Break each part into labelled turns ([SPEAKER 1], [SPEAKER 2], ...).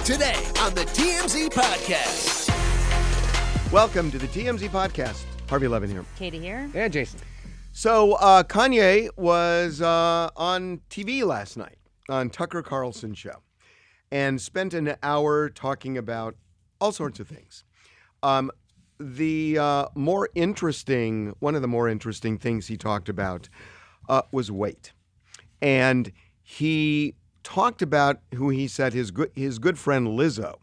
[SPEAKER 1] Today on the TMZ Podcast.
[SPEAKER 2] Welcome to the TMZ Podcast. Harvey Levin here.
[SPEAKER 3] Katie here.
[SPEAKER 4] And Jason.
[SPEAKER 2] So Kanye was on TV last night on Tucker Carlson show and spent an hour talking about all sorts of things. One of the more interesting things he talked about was weight. And he talked about who he said his good friend Lizzo.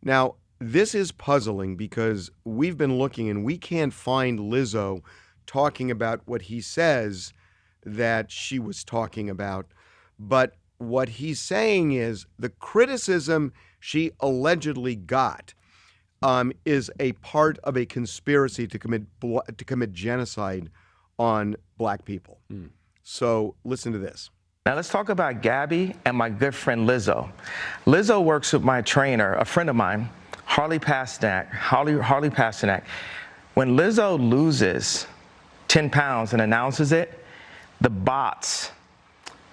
[SPEAKER 2] Now, this is puzzling because we've been looking and we can't find Lizzo talking about what he says that she was talking about. But what he's saying is the criticism she allegedly got is a part of a conspiracy to commit genocide on black people. So listen to this.
[SPEAKER 5] Now let's talk about Gabby and my good friend Lizzo. Lizzo works with my trainer, a friend of mine, Harley Pasternak. When Lizzo loses 10 pounds and announces it, the bots,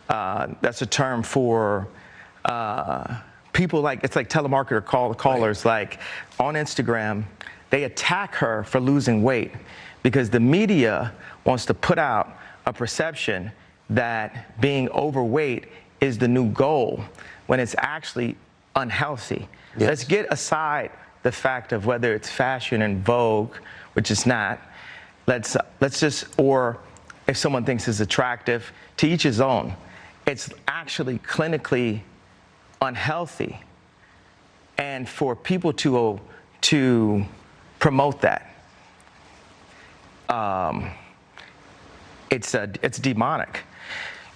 [SPEAKER 5] that's a term for people it's like telemarketer callers, like on Instagram, they attack her for losing weight because the media wants to put out a perception that being overweight is the new goal when it's actually unhealthy. Yes. Let's get aside the fact of whether it's fashion and Vogue, which is not. Let's just, or if someone thinks it's attractive, to each his own. It's actually clinically unhealthy. And for people to promote that, it's demonic.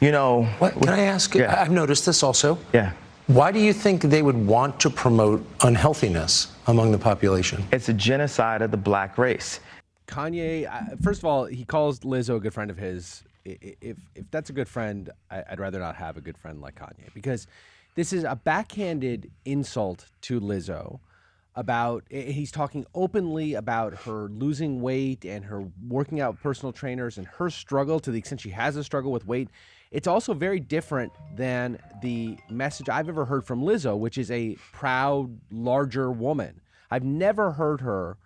[SPEAKER 5] You know.
[SPEAKER 4] What can I ask?
[SPEAKER 5] Yeah.
[SPEAKER 4] I've noticed this also.
[SPEAKER 5] Yeah.
[SPEAKER 4] Why do you think they would want to promote unhealthiness among the population?
[SPEAKER 5] It's a genocide of the black race.
[SPEAKER 6] Kanye, first of all, he calls Lizzo a good friend of his. If that's a good friend, I'd rather not have a good friend like Kanye, because this is a backhanded insult to Lizzo. He's talking openly about her losing weight and her working out with personal trainers and her struggle, to the extent she has a struggle with weight. It's also very different than the message I've ever heard from Lizzo, which is a proud, larger woman. I've never heard her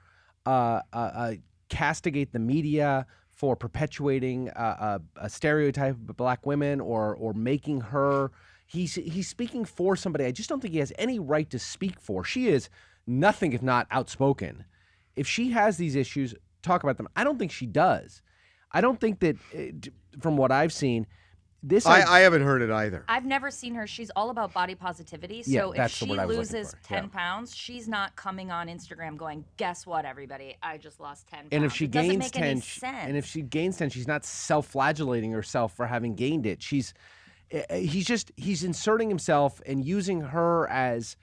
[SPEAKER 6] castigate the media for perpetuating a stereotype of black women or making her. He's speaking for somebody I just don't think he has any right to speak for. She is nothing if not outspoken. If she has these issues, talk about them. I don't think she does. I don't think that, from what I've seen,
[SPEAKER 2] I haven't heard it either.
[SPEAKER 3] I've never seen her. She's all about body positivity. So
[SPEAKER 6] Yeah,
[SPEAKER 3] if
[SPEAKER 6] that's
[SPEAKER 3] she
[SPEAKER 6] the word I was looking
[SPEAKER 3] loses
[SPEAKER 6] for.
[SPEAKER 3] 10
[SPEAKER 6] Yeah.
[SPEAKER 3] pounds, she's not coming on Instagram going, guess what, everybody? I just lost 10 pounds.
[SPEAKER 6] And if she
[SPEAKER 3] it doesn't
[SPEAKER 6] gains
[SPEAKER 3] make
[SPEAKER 6] 10,
[SPEAKER 3] any sense.
[SPEAKER 6] and if she gains 10, she's not self-flagellating herself for having gained it. He's inserting himself and using her as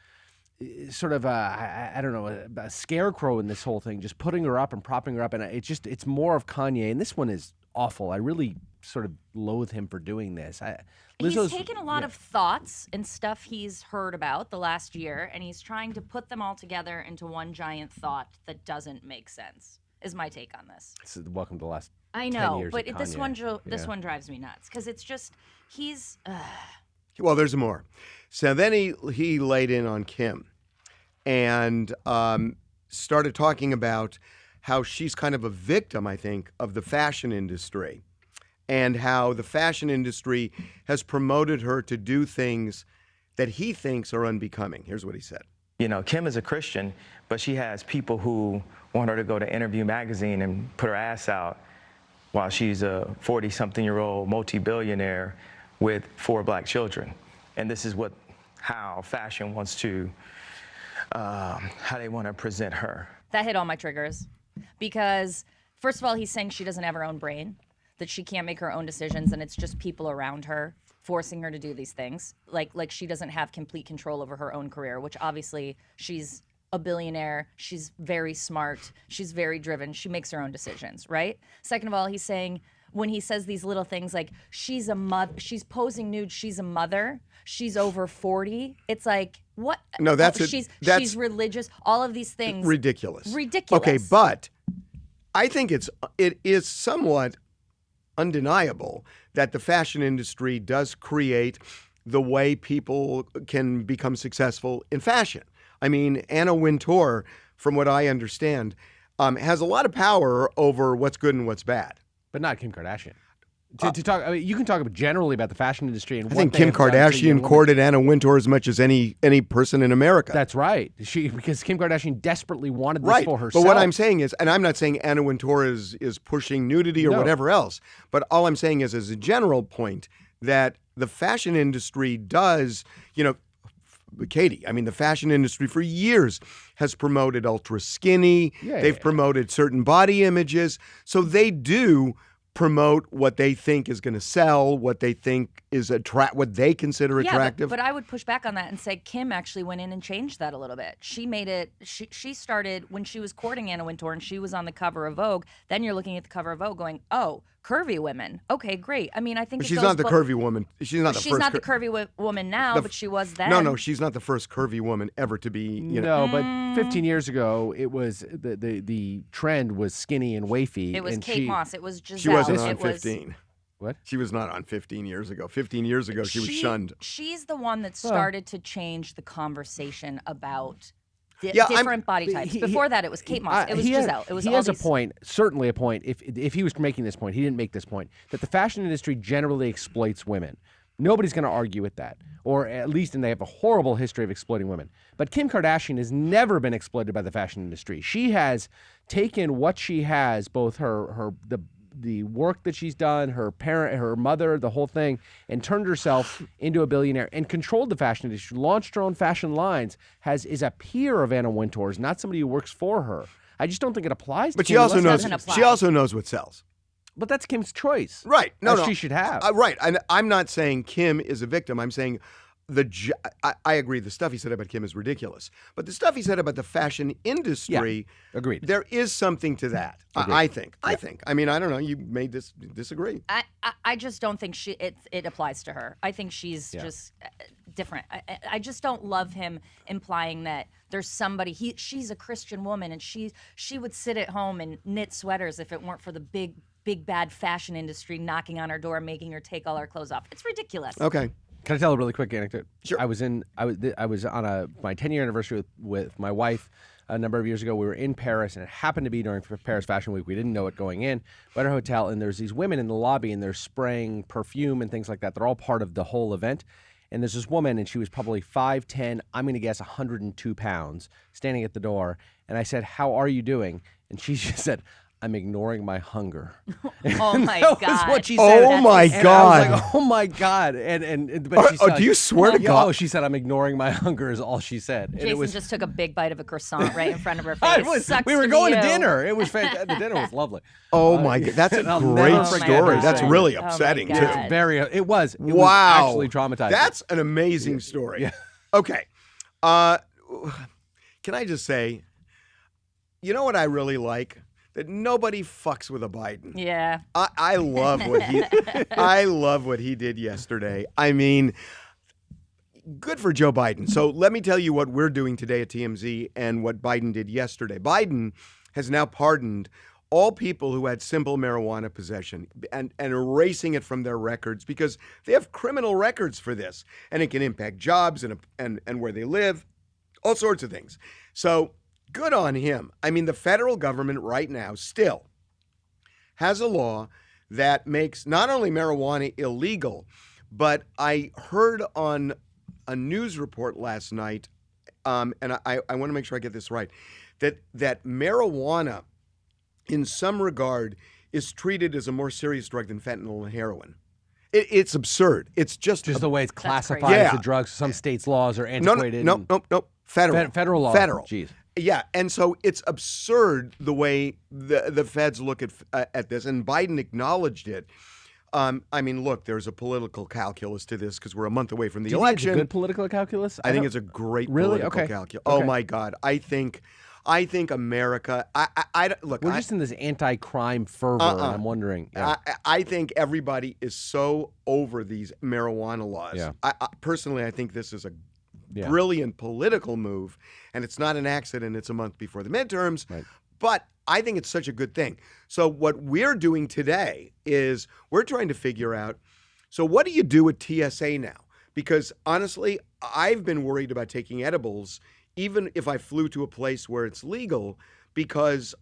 [SPEAKER 6] sort of a scarecrow in this whole thing, just putting her up and propping her up. And it's more of Kanye. And this one is awful. I really sort of loathe him for doing this.
[SPEAKER 3] He's taken a lot of thoughts and stuff he's heard about the last year, and he's trying to put them all together into one giant thought that doesn't make sense, is my take on this.
[SPEAKER 6] Welcome to the last 10
[SPEAKER 3] I know,
[SPEAKER 6] years
[SPEAKER 3] but
[SPEAKER 6] of
[SPEAKER 3] this
[SPEAKER 6] Kanye.
[SPEAKER 3] one drives me nuts because it's just, he's...
[SPEAKER 2] Well, there's more. So then he laid in on Kim and started talking about how she's kind of a victim, I think, of the fashion industry, and how the fashion industry has promoted her to do things that he thinks are unbecoming. Here's what he said.
[SPEAKER 5] You know, Kim is a Christian, but she has people who want her to go to Interview Magazine and put her ass out while she's a 40-something-year-old multi-billionaire with 4 black children. And this is how fashion wants to, how they want to present her.
[SPEAKER 3] That hit all my triggers because, first of all, he's saying she doesn't have her own brain, that she can't make her own decisions, and it's just people around her forcing her to do these things. Like she doesn't have complete control over her own career, which obviously she's a billionaire. She's very smart. She's very driven. She makes her own decisions, right? Second of all, he's saying, when he says these little things like she's a mother, she's posing nude, she's a mother, she's over 40. It's like, what?
[SPEAKER 2] No,
[SPEAKER 3] she's religious. All of these things.
[SPEAKER 2] Ridiculous.
[SPEAKER 3] Ridiculous.
[SPEAKER 2] Okay, but I think it is somewhat undeniable that the fashion industry does create the way people can become successful in fashion. I mean, Anna Wintour, from what I understand, has a lot of power over what's good and what's bad.
[SPEAKER 6] But not Kim Kardashian. To talk, I mean, you can talk generally about the fashion industry and
[SPEAKER 2] I think Kim Kardashian courted Anna Wintour as much as any person in America.
[SPEAKER 6] That's right. Because Kim Kardashian desperately wanted this for herself.
[SPEAKER 2] But what I'm saying is, and I'm not saying Anna Wintour is pushing nudity or whatever else, but all I'm saying is, as a general point, that the fashion industry does, Katie, I mean, the fashion industry for years has promoted ultra skinny. They've promoted certain body images. So they do promote what they think is going to sell, what they think is what they consider attractive.
[SPEAKER 3] But I would push back on that and say Kim actually went in and changed that a little bit. She made it. She started when she was courting Anna Wintour and she was on the cover of Vogue. Then you're looking at the cover of Vogue, going, "Oh, curvy women. Okay, great." I mean, I think
[SPEAKER 2] but she's not the curvy woman. She's not the
[SPEAKER 3] she's
[SPEAKER 2] first.
[SPEAKER 3] not the curvy woman now, but she was then.
[SPEAKER 2] No, she's not the first curvy woman ever to be.
[SPEAKER 6] No, but 15 years ago, it was the trend was skinny and wafy.
[SPEAKER 3] It was Kate Moss. It was Gisele.
[SPEAKER 2] She wasn't on 15.
[SPEAKER 6] What?
[SPEAKER 2] She was not on 15 years ago. 15 years ago, she was shunned.
[SPEAKER 3] She's the one that started to change the conversation about different body types. Before that, it was Kate Moss. It was Gisele. It was
[SPEAKER 6] he has a point, certainly a point. If he was making this point, he didn't make this point, that the fashion industry generally exploits women. Nobody's going to argue with that, or at least, and they have a horrible history of exploiting women. But Kim Kardashian has never been exploited by the fashion industry. She has taken what she has, both the work that she's done, her mother, the whole thing, and turned herself into a billionaire and controlled the fashion industry, launched her own fashion lines, is a peer of Anna Wintour's, not somebody who works for her. I just don't think it applies to
[SPEAKER 2] But
[SPEAKER 6] Kim.
[SPEAKER 2] she also knows what sells.
[SPEAKER 6] But that's Kim's choice.
[SPEAKER 2] Right. No.
[SPEAKER 6] She should have.
[SPEAKER 2] Right. And I'm not saying Kim is a victim. I'm saying I agree. The stuff he said about Kim is ridiculous. But the stuff he said about the fashion industry,
[SPEAKER 6] agreed.
[SPEAKER 2] There is something to that. I think. I mean, I don't know. You may disagree.
[SPEAKER 3] I just don't think it applies to her. I think she's just different. I just don't love him implying that there's somebody. She's a Christian woman and she would sit at home and knit sweaters if it weren't for the big bad fashion industry knocking on her door, making her take all her clothes off. It's ridiculous.
[SPEAKER 2] Okay.
[SPEAKER 6] Can I tell a really quick anecdote?
[SPEAKER 2] Sure.
[SPEAKER 6] I was on my 10-year anniversary with my wife a number of years ago. We were in Paris, and it happened to be during Paris Fashion Week. We didn't know it going in. We're at our hotel, and there's these women in the lobby, and they're spraying perfume and things like that. They're all part of the whole event. And there's this woman, and she was probably 5'10", I'm going to guess 102 pounds, standing at the door. And I said, "How are you doing?" And she just said, "I'm ignoring my hunger."
[SPEAKER 3] Oh my
[SPEAKER 6] God!
[SPEAKER 3] God!
[SPEAKER 6] Was what she said.
[SPEAKER 2] Oh my
[SPEAKER 6] And
[SPEAKER 2] God!
[SPEAKER 6] I was like, "Oh my God!" But she said,
[SPEAKER 2] do you swear to God?
[SPEAKER 6] Oh, she said, "I'm ignoring my hunger," is all she said. And
[SPEAKER 3] Jason just took a big bite of a croissant right in front of her face.
[SPEAKER 6] We were going to dinner. It was fantastic. The dinner was lovely.
[SPEAKER 2] Oh my God! That's a great story. That's really upsetting too.
[SPEAKER 3] God.
[SPEAKER 6] It was
[SPEAKER 2] Wow!
[SPEAKER 6] actually traumatizing.
[SPEAKER 2] That's an amazing story.
[SPEAKER 6] Yeah.
[SPEAKER 2] Okay. Can I just say, you know what I really like? That nobody fucks with a Biden.
[SPEAKER 3] Yeah.
[SPEAKER 2] I love what he did yesterday. I mean, good for Joe Biden. So let me tell you what we're doing today at TMZ and what Biden did yesterday. Biden has now pardoned all people who had simple marijuana possession and erasing it from their records because they have criminal records for this, and it can impact jobs and where they live, all sorts of things. So good on him. I mean, the federal government right now still has a law that makes not only marijuana illegal, but I heard on a news report last night, and I want to make sure I get this right, that marijuana, in some regard, is treated as a more serious drug than fentanyl and heroin. It's absurd. It's just
[SPEAKER 6] the way it's classified as a drug. Some states' laws are antiquated.
[SPEAKER 2] No. Federal.
[SPEAKER 6] Federal law.
[SPEAKER 2] Federal.
[SPEAKER 6] Jeez.
[SPEAKER 2] Yeah, and so it's absurd the way the feds look at this, and Biden acknowledged it. I mean, look, there's a political calculus to this because we're a month away from the election.
[SPEAKER 6] It's a good political calculus?
[SPEAKER 2] I think it's a great
[SPEAKER 6] really?
[SPEAKER 2] political calculus. Oh my God, I think America. Look.
[SPEAKER 6] We're just in this anti-crime fervor, and I'm wondering. Yeah.
[SPEAKER 2] I think everybody is so over these marijuana laws.
[SPEAKER 6] Yeah.
[SPEAKER 2] Personally, I think this is a brilliant political move, and it's not an accident. It's a month before the midterms,
[SPEAKER 6] right.
[SPEAKER 2] But I think it's such a good thing. So what we're doing today is we're trying to figure out, so what do you do with TSA now? because honestly, I've been worried about taking edibles, even if I flew to a place where it's legal, because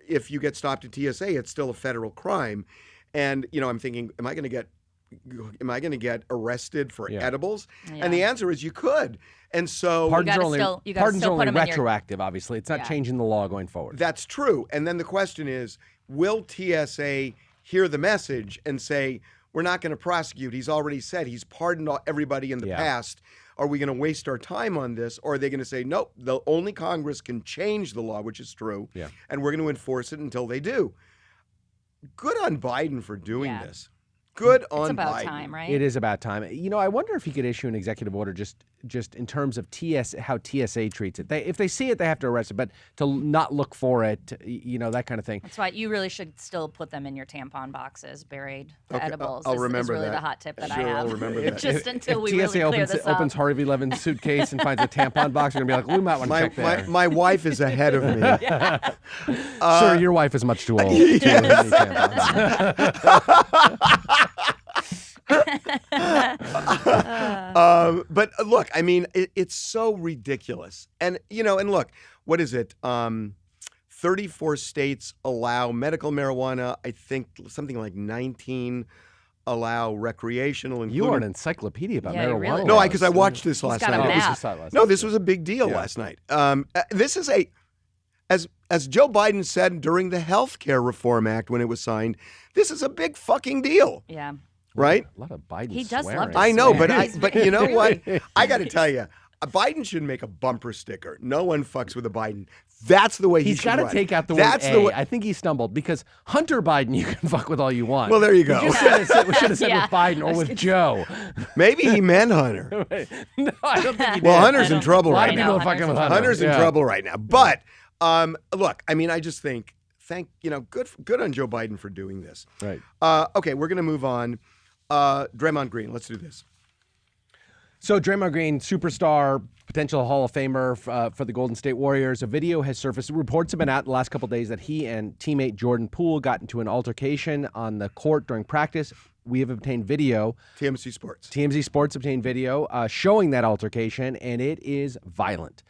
[SPEAKER 2] if you get stopped at TSA, it's still a federal crime. And, I'm thinking, am I going to get arrested for edibles?
[SPEAKER 3] Yeah.
[SPEAKER 2] And the answer is you could. And so
[SPEAKER 6] Pardons are only,
[SPEAKER 3] you gotta still put 'em in your-
[SPEAKER 6] retroactive, obviously. It's not changing the law going forward.
[SPEAKER 2] that's true. And then the question is, will TSA hear the message and say, we're not going to prosecute? He's already said he's pardoned everybody in the past. Are we going to waste our time on this? Or are they going to say, nope, only Congress can change the law, which is true, and we're going to enforce it until they do? Good on Biden for doing this. Good on Biden.
[SPEAKER 3] It's about time, right?
[SPEAKER 6] It is about time. I wonder if he could issue an executive order just in terms of how TSA treats it. If they see it, they have to arrest it, but to not look for it, that kind of thing.
[SPEAKER 3] That's why you really should still put them in your tampon boxes, buried. The edibles.
[SPEAKER 2] I'll
[SPEAKER 3] is
[SPEAKER 2] remember
[SPEAKER 3] really
[SPEAKER 2] that.
[SPEAKER 3] the hot tip that I
[SPEAKER 2] Sure,
[SPEAKER 3] have.
[SPEAKER 2] I'll remember that.
[SPEAKER 3] Just until we
[SPEAKER 6] TSA
[SPEAKER 3] really clear this up.
[SPEAKER 6] opens Harvey Levin's suitcase and finds a tampon box, you're going to be like, we might want to check there.
[SPEAKER 2] My wife is ahead of me.
[SPEAKER 6] Sir, your wife is much too old. to need tampons.
[SPEAKER 2] But look, I mean, it's so ridiculous. And, and look, what is it? 34 states allow medical marijuana. I think something like 19 allow recreational.
[SPEAKER 6] You are an encyclopedia about marijuana.
[SPEAKER 3] really
[SPEAKER 2] No,
[SPEAKER 3] is.
[SPEAKER 2] because I watched this last
[SPEAKER 3] got a
[SPEAKER 2] night.
[SPEAKER 3] map.
[SPEAKER 2] This was a big deal last night. This is as Joe Biden said during the Health Care Reform Act when it was signed, this is a big fucking deal.
[SPEAKER 3] Yeah.
[SPEAKER 2] Right?
[SPEAKER 6] A lot of Biden
[SPEAKER 3] He does
[SPEAKER 6] swearing.
[SPEAKER 3] love to
[SPEAKER 2] I know,
[SPEAKER 3] swear.
[SPEAKER 2] but you know what? I got to tell you, Biden should make a bumper sticker. No one fucks with a Biden. That's the way
[SPEAKER 6] He's
[SPEAKER 2] should
[SPEAKER 6] got to
[SPEAKER 2] run.
[SPEAKER 6] take out the
[SPEAKER 2] That's
[SPEAKER 6] word
[SPEAKER 2] the
[SPEAKER 6] A.
[SPEAKER 2] way.
[SPEAKER 6] I think he stumbled because Hunter Biden you can fuck with all you want.
[SPEAKER 2] Well, there you go.
[SPEAKER 6] We should have said
[SPEAKER 3] Yeah.
[SPEAKER 6] with Biden or with Joe.
[SPEAKER 2] Maybe he meant Hunter.
[SPEAKER 6] No, I don't think he did.
[SPEAKER 2] Well, Hunter's in trouble
[SPEAKER 6] A lot
[SPEAKER 2] right
[SPEAKER 6] of
[SPEAKER 2] now.
[SPEAKER 6] people are fucking with Hunter.
[SPEAKER 2] Hunter's in
[SPEAKER 6] Yeah.
[SPEAKER 2] trouble right now. But look, I mean, I just think, good on Joe Biden for doing this.
[SPEAKER 6] Right.
[SPEAKER 2] Okay, we're gonna move on. Draymond Green, let's do this.
[SPEAKER 6] So Draymond Green, superstar, potential Hall of Famer for the Golden State Warriors. A video has surfaced. Reports have been out the last couple of days that he and teammate Jordan Poole got into an altercation on the court during practice. We have obtained video.
[SPEAKER 2] TMZ Sports.
[SPEAKER 6] TMZ Sports obtained video showing that altercation, and it is violent.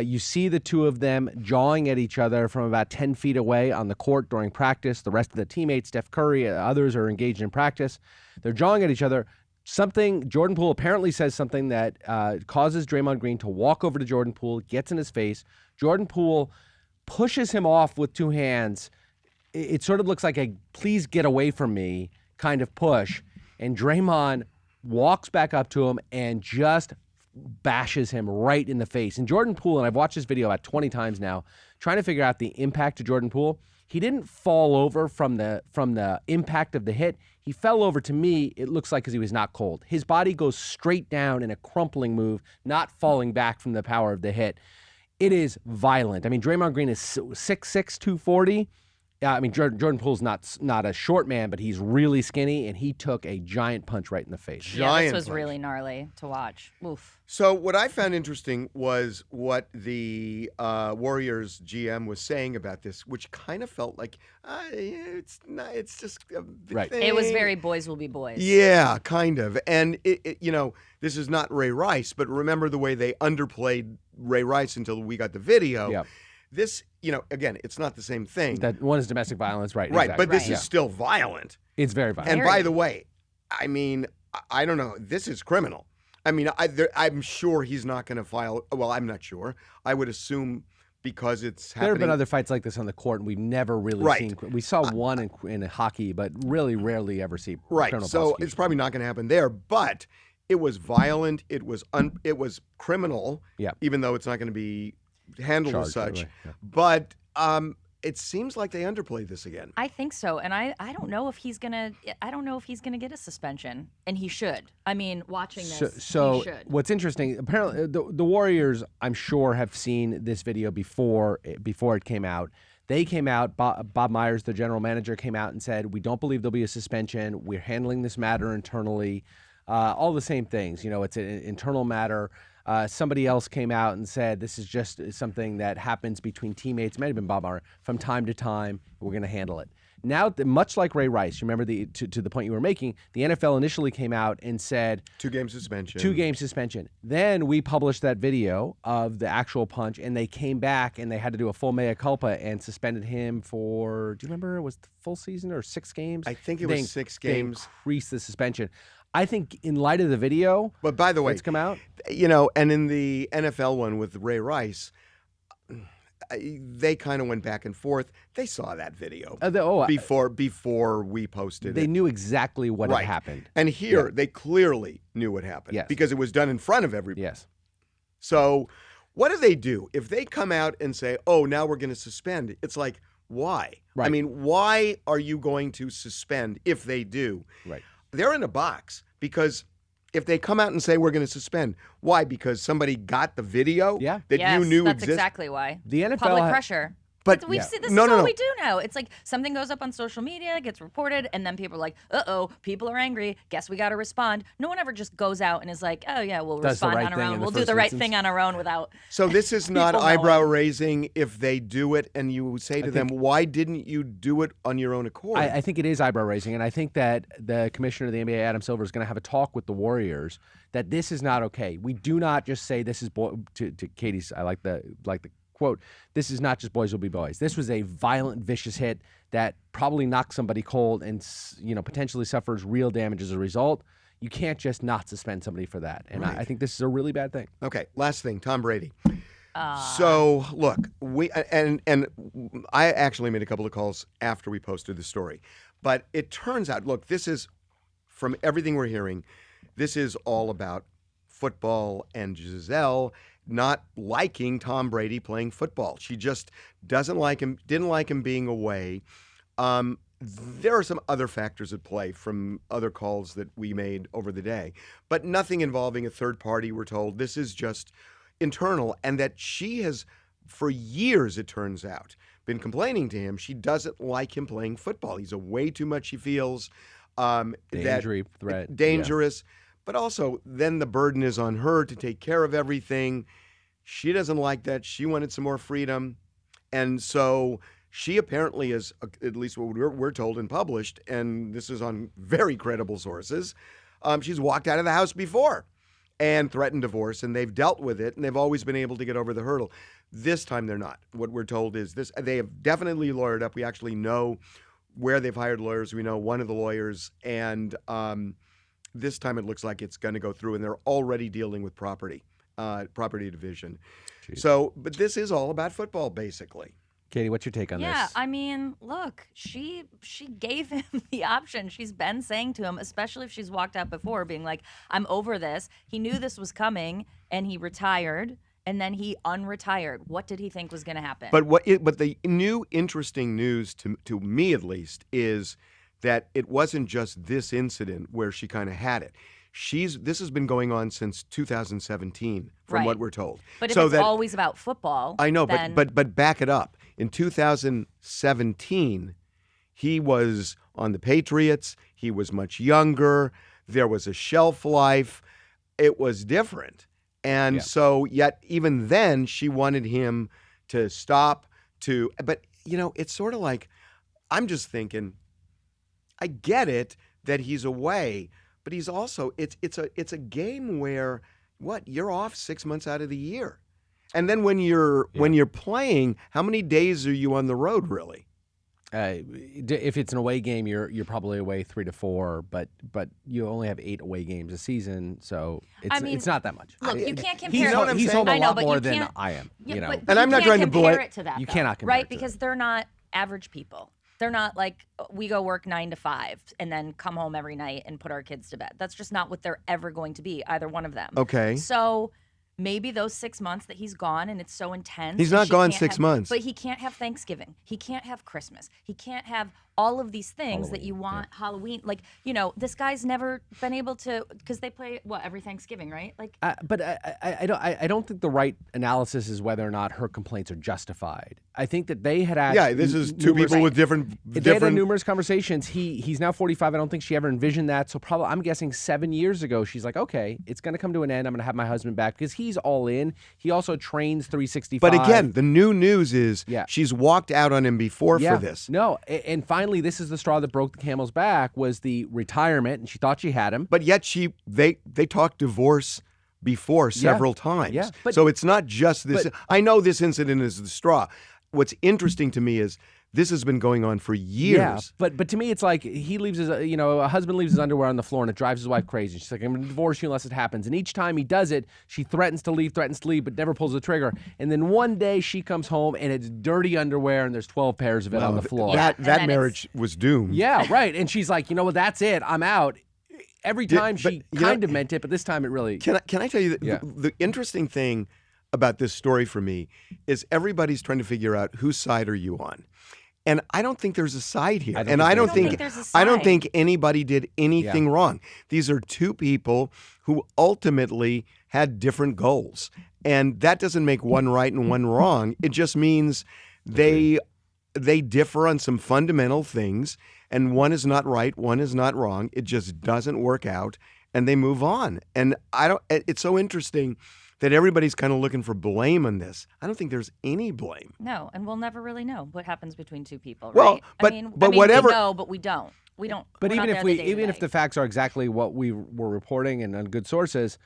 [SPEAKER 6] You see the two of them jawing at each other from about 10 feet away on the court during practice. The rest of the teammates, Steph Curry, others are engaged in practice. They're jawing at each other. Jordan Poole apparently says something that causes Draymond Green to walk over to Jordan Poole, gets in his face. Jordan Poole pushes him off with two hands. It sort of looks like a please get away from me kind of push. And Draymond walks back up to him and just bashes him right in the face. And Jordan Poole, and I've watched this video about 20 times now, trying to figure out the impact to Jordan Poole. He didn't fall over from the impact of the hit. He fell over, to me, it looks like, because he was not cold. His body goes straight down in a crumpling move, not falling back from the power of the hit. It is violent. I mean, Draymond Green is 6'6", 240. I mean, Jordan Poole's not a short man, but he's really skinny, and he took a giant punch right in the face.
[SPEAKER 3] Yeah,
[SPEAKER 2] Giant
[SPEAKER 3] this was
[SPEAKER 2] punch.
[SPEAKER 3] really gnarly to watch. Oof.
[SPEAKER 2] So what I found interesting was what the Warriors GM was saying about this, which kind of felt like it's not. It's just a
[SPEAKER 6] Right.
[SPEAKER 2] thing.
[SPEAKER 3] It was very boys will be boys.
[SPEAKER 2] Yeah, kind of. And this is not Ray Rice, but remember the way they underplayed Ray Rice until we got the video.
[SPEAKER 6] Yeah.
[SPEAKER 2] This, again, it's not the same thing.
[SPEAKER 6] That one is domestic violence, right?
[SPEAKER 2] Right,
[SPEAKER 6] exactly.
[SPEAKER 2] but this
[SPEAKER 3] Right.
[SPEAKER 2] is still violent.
[SPEAKER 6] It's very violent.
[SPEAKER 2] And by the way, I mean, I don't know. This is criminal. I mean, I'm sure he's not going to file. Well, I'm not sure. I would assume because it's happening.
[SPEAKER 6] There have been other fights like this on the court, and we've never really
[SPEAKER 2] Right.
[SPEAKER 6] seen. We saw one in hockey, but really rarely ever see
[SPEAKER 2] Right.
[SPEAKER 6] criminal
[SPEAKER 2] So
[SPEAKER 6] prosecution.
[SPEAKER 2] it's probably not going to happen there. But it was violent. It was criminal.
[SPEAKER 6] Yeah.
[SPEAKER 2] Even though it's not going to be handled as
[SPEAKER 6] Charged,
[SPEAKER 2] such.
[SPEAKER 6] right, yeah.
[SPEAKER 2] But it seems like they underplayed this again.
[SPEAKER 3] I think so, and I don't know if he's gonna get a suspension, and he should. I mean, watching this,
[SPEAKER 6] So
[SPEAKER 3] he should.
[SPEAKER 6] what's interesting, apparently the Warriors, I'm sure, have seen this video before it came out. They came out, Bob Myers, the general manager, came out and said, we don't believe there'll be a suspension. We're handling this matter internally. All the same things. It's an internal matter. Somebody else came out and said this is just something that happens between teammates. Might have been Bob Myers. From time to time, we're going to handle it. Now, much like Ray Rice, remember to the point you were making, the NFL initially came out and said
[SPEAKER 2] 2-game suspension.
[SPEAKER 6] 2-game suspension. Then we published that video of the actual punch, and they came back and they had to do a full mea culpa and suspended him for, do you remember, it was the full season or 6 games?
[SPEAKER 2] I think it was 6 games.
[SPEAKER 6] They increased the suspension. I think in light of the video,
[SPEAKER 2] But by the way,
[SPEAKER 6] that's come out.
[SPEAKER 2] And in the NFL one with Ray Rice, they kind of went back and forth. They saw that video before we posted
[SPEAKER 6] They
[SPEAKER 2] it.
[SPEAKER 6] knew exactly what
[SPEAKER 2] Right.
[SPEAKER 6] had happened.
[SPEAKER 2] And here, they clearly knew what happened.
[SPEAKER 6] Yes.
[SPEAKER 2] Because it was done in front of everybody.
[SPEAKER 6] Yes.
[SPEAKER 2] So what do they do? If they come out and say, oh, now we're going to suspend, it's like, why?
[SPEAKER 6] Right.
[SPEAKER 2] I mean, why are you going to suspend if they do?
[SPEAKER 6] Right.
[SPEAKER 2] They're in a box because if they come out and say we're going to suspend, why? Because somebody got the video
[SPEAKER 6] Yeah.
[SPEAKER 2] that
[SPEAKER 3] Yes,
[SPEAKER 2] you knew
[SPEAKER 3] that's
[SPEAKER 2] existed?
[SPEAKER 3] exactly why.
[SPEAKER 6] The NFL
[SPEAKER 3] Public
[SPEAKER 6] ha-
[SPEAKER 3] pressure.
[SPEAKER 2] But
[SPEAKER 3] We've seen this
[SPEAKER 2] No,
[SPEAKER 3] is
[SPEAKER 2] no,
[SPEAKER 3] all
[SPEAKER 2] no.
[SPEAKER 3] we do now. It's like something goes up on social media, gets reported, and then people are like, "Uh-oh, people are angry. Guess we got to respond." No one ever just goes out and is like, "Oh yeah, we'll
[SPEAKER 6] Does the
[SPEAKER 3] respond
[SPEAKER 6] right
[SPEAKER 3] on our
[SPEAKER 6] thing in
[SPEAKER 3] own.
[SPEAKER 6] the
[SPEAKER 3] We'll do
[SPEAKER 6] first
[SPEAKER 3] the right
[SPEAKER 6] instance."
[SPEAKER 3] thing on our own without."
[SPEAKER 2] So this is not
[SPEAKER 3] People knowing.
[SPEAKER 2] eyebrow raising if they do it and you say to them, why didn't you do it on your own accord?
[SPEAKER 6] I think it is eyebrow raising, and I think that the commissioner of the NBA, Adam Silver, is going to have a talk with the Warriors that this is not okay. We do not just say this is to Katie's. I like the quote. This is not just boys will be boys. This was a violent, vicious hit that probably knocked somebody cold and potentially suffers real damage as a result. You can't just not suspend somebody for that, and I think this is a really bad thing.
[SPEAKER 2] Okay, last thing, Tom Brady. So look, we and I actually made a couple of calls after we posted the story, but it turns out, look, this is from everything we're hearing, this is all about football and Gisele not liking Tom Brady playing football. She just doesn't like him, didn't like him being away. There are some other factors at play from other calls that we made over the day, but nothing involving a third party, we're told. This is just internal, and that she has, for years, it turns out, been complaining to him. She doesn't like him playing football. He's away too much, she feels.
[SPEAKER 6] Injury threat.
[SPEAKER 2] Dangerous. But also, then the burden is on her to take care of everything. She doesn't like that. She wanted some more freedom. And so she apparently is, at least what we're told and published, and this is on very credible sources, she's walked out of the house before and threatened divorce, and they've dealt with it, and they've always been able to get over the hurdle. This time they're not. What we're told is this: they have definitely lawyered up. We actually know where they've hired lawyers. We know one of the lawyers, and this time it looks like it's going to go through, and they're already dealing with property division.
[SPEAKER 6] Jeez.
[SPEAKER 2] So, but this is all about football, basically.
[SPEAKER 6] Katie, what's your take on
[SPEAKER 3] Yeah,
[SPEAKER 6] this?
[SPEAKER 3] I mean, look, she gave him the option. She's been saying to him, especially if she's walked out before, being like, "I'm over this." He knew this was coming, and he retired, and then he unretired. What did he think was going to happen?
[SPEAKER 2] But but the new interesting news to me at least is that it wasn't just this incident where she kind of had it. This has been going on since 2017, from
[SPEAKER 3] Right.
[SPEAKER 2] what we're told.
[SPEAKER 3] But if
[SPEAKER 2] So
[SPEAKER 3] it's always about football,
[SPEAKER 2] I know,
[SPEAKER 3] then...
[SPEAKER 2] but back it up. In 2017, he was on the Patriots. He was much younger. There was a shelf life. It was different. And so yet even then she wanted him to stop but it's sort of like, I'm just thinking, I get it that he's away, but he's also it's a game where you're off 6 months out of the year. And then when you're playing, how many days are you on the road really?
[SPEAKER 6] If it's an away game, you're probably away 3 to 4, but you only have 8 away games a season, so it's not that much.
[SPEAKER 3] Look, you can't compare.
[SPEAKER 2] You know what I'm
[SPEAKER 6] He's
[SPEAKER 2] saying?
[SPEAKER 6] home a
[SPEAKER 3] I know,
[SPEAKER 6] lot
[SPEAKER 3] but
[SPEAKER 6] more
[SPEAKER 3] you
[SPEAKER 6] than
[SPEAKER 3] can't-
[SPEAKER 6] I am.
[SPEAKER 3] Yeah, but
[SPEAKER 2] And
[SPEAKER 3] you
[SPEAKER 2] I'm not
[SPEAKER 3] can't
[SPEAKER 2] trying to
[SPEAKER 3] compare
[SPEAKER 2] blame-
[SPEAKER 3] it to that.
[SPEAKER 6] You
[SPEAKER 3] though,
[SPEAKER 6] cannot compare
[SPEAKER 3] right?
[SPEAKER 6] it to
[SPEAKER 3] Because they're not average people. They're not like we go work 9 to 5 and then come home every night and put our kids to bed. That's just not what they're ever going to be, either one of them.
[SPEAKER 2] Okay.
[SPEAKER 3] So maybe those 6 months that he's gone and it's so intense.
[SPEAKER 2] He's
[SPEAKER 3] and
[SPEAKER 2] not
[SPEAKER 3] she
[SPEAKER 2] gone
[SPEAKER 3] can't
[SPEAKER 2] 6
[SPEAKER 3] have-
[SPEAKER 2] months.
[SPEAKER 3] But he can't have Thanksgiving. He can't have Christmas. He can't have all of these things that you want. Halloween, like this guy's never been able to, because they play every Thanksgiving, right? Like,
[SPEAKER 6] But I don't think the right analysis is whether or not her complaints are justified. I think that they had asked.
[SPEAKER 2] Yeah, this is two people with different.
[SPEAKER 6] They had numerous conversations. He's now 45. I don't think she ever envisioned that. So probably, I'm guessing 7 years ago, she's like, okay, it's going to come to an end. I'm going to have my husband back because he he's all in. He also trains 365.
[SPEAKER 2] But again, the new news is
[SPEAKER 6] Yeah.
[SPEAKER 2] she's walked out on him before
[SPEAKER 6] Yeah.
[SPEAKER 2] for this.
[SPEAKER 6] No, and finally, this is the straw that broke the camel's back, was the retirement, and she thought she had him.
[SPEAKER 2] But yet they talked divorce before several times.
[SPEAKER 6] Yeah, but-
[SPEAKER 2] so it's not just this.
[SPEAKER 6] but-
[SPEAKER 2] I know this incident is the straw. What's interesting to me is this has been going on for years.
[SPEAKER 6] Yeah, but to me, it's like he leaves his, a husband leaves his underwear on the floor, and it drives his wife crazy. She's like, I'm going to divorce you unless it happens. And each time he does it, she threatens to leave, but never pulls the trigger. And then one day she comes home, and it's dirty underwear, and there's 12 pairs of it on the floor.
[SPEAKER 3] Yeah,
[SPEAKER 2] That
[SPEAKER 3] and then
[SPEAKER 2] marriage was doomed.
[SPEAKER 6] Yeah, right. And she's like, you know what, that's it. I'm out. Every time
[SPEAKER 2] but,
[SPEAKER 6] she
[SPEAKER 2] you know-
[SPEAKER 6] kind of meant it, but this time it really...
[SPEAKER 2] Can I tell you that
[SPEAKER 6] Yeah.
[SPEAKER 2] the interesting thing about this story for me is everybody's trying to figure out whose side are you on. And I don't think there's a side here.
[SPEAKER 6] I don't
[SPEAKER 2] And
[SPEAKER 6] think
[SPEAKER 2] I
[SPEAKER 6] there
[SPEAKER 2] don't
[SPEAKER 6] is
[SPEAKER 2] think
[SPEAKER 6] either.
[SPEAKER 3] there's a
[SPEAKER 2] I don't
[SPEAKER 3] side.
[SPEAKER 2] think anybody did anything wrong. These are two people who ultimately had different goals. And that doesn't make one right and one wrong. It just means they differ on some fundamental things, and one is not right, one is not wrong. It just doesn't work out, and they move on. And it's so interesting that everybody's kind of looking for blame on this. I don't think there's any blame.
[SPEAKER 3] No, and we'll never really know what happens between two people,
[SPEAKER 2] Well,
[SPEAKER 3] right?
[SPEAKER 2] but-
[SPEAKER 3] I mean,
[SPEAKER 2] but whatever-
[SPEAKER 3] we know, but we don't. We don't.
[SPEAKER 6] But
[SPEAKER 3] we're not
[SPEAKER 6] even
[SPEAKER 3] there
[SPEAKER 6] if
[SPEAKER 3] the day to
[SPEAKER 6] if
[SPEAKER 3] day.
[SPEAKER 6] the facts are exactly what we were reporting and on good sources,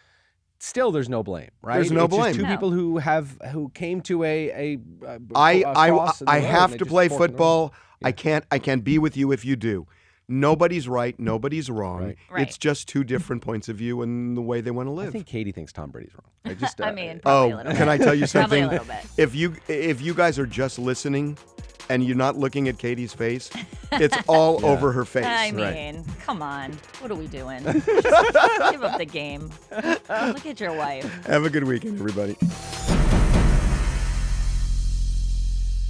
[SPEAKER 6] still there's no blame, right?
[SPEAKER 2] There's no
[SPEAKER 6] It's just
[SPEAKER 2] blame.
[SPEAKER 6] two
[SPEAKER 3] No.
[SPEAKER 6] people who came to a
[SPEAKER 2] I
[SPEAKER 6] cross in the road
[SPEAKER 2] have
[SPEAKER 6] and they
[SPEAKER 2] to
[SPEAKER 6] just
[SPEAKER 2] play
[SPEAKER 6] forked in the road.
[SPEAKER 2] football. I can't be with you if you do. Nobody's right, nobody's wrong.
[SPEAKER 3] Right.
[SPEAKER 2] It's just two different points of view and the way they want to live.
[SPEAKER 6] I think Katie thinks Tom Brady's wrong. I just
[SPEAKER 3] I mean, probably a little bit.
[SPEAKER 2] Can I tell you
[SPEAKER 3] Probably
[SPEAKER 2] something?
[SPEAKER 3] a little bit.
[SPEAKER 2] If you guys are just listening and you're not looking at Katie's face, it's all over her face.
[SPEAKER 3] I mean, come on. What are we doing? Just give up the game. Look at your wife.
[SPEAKER 2] Have a good weekend, everybody.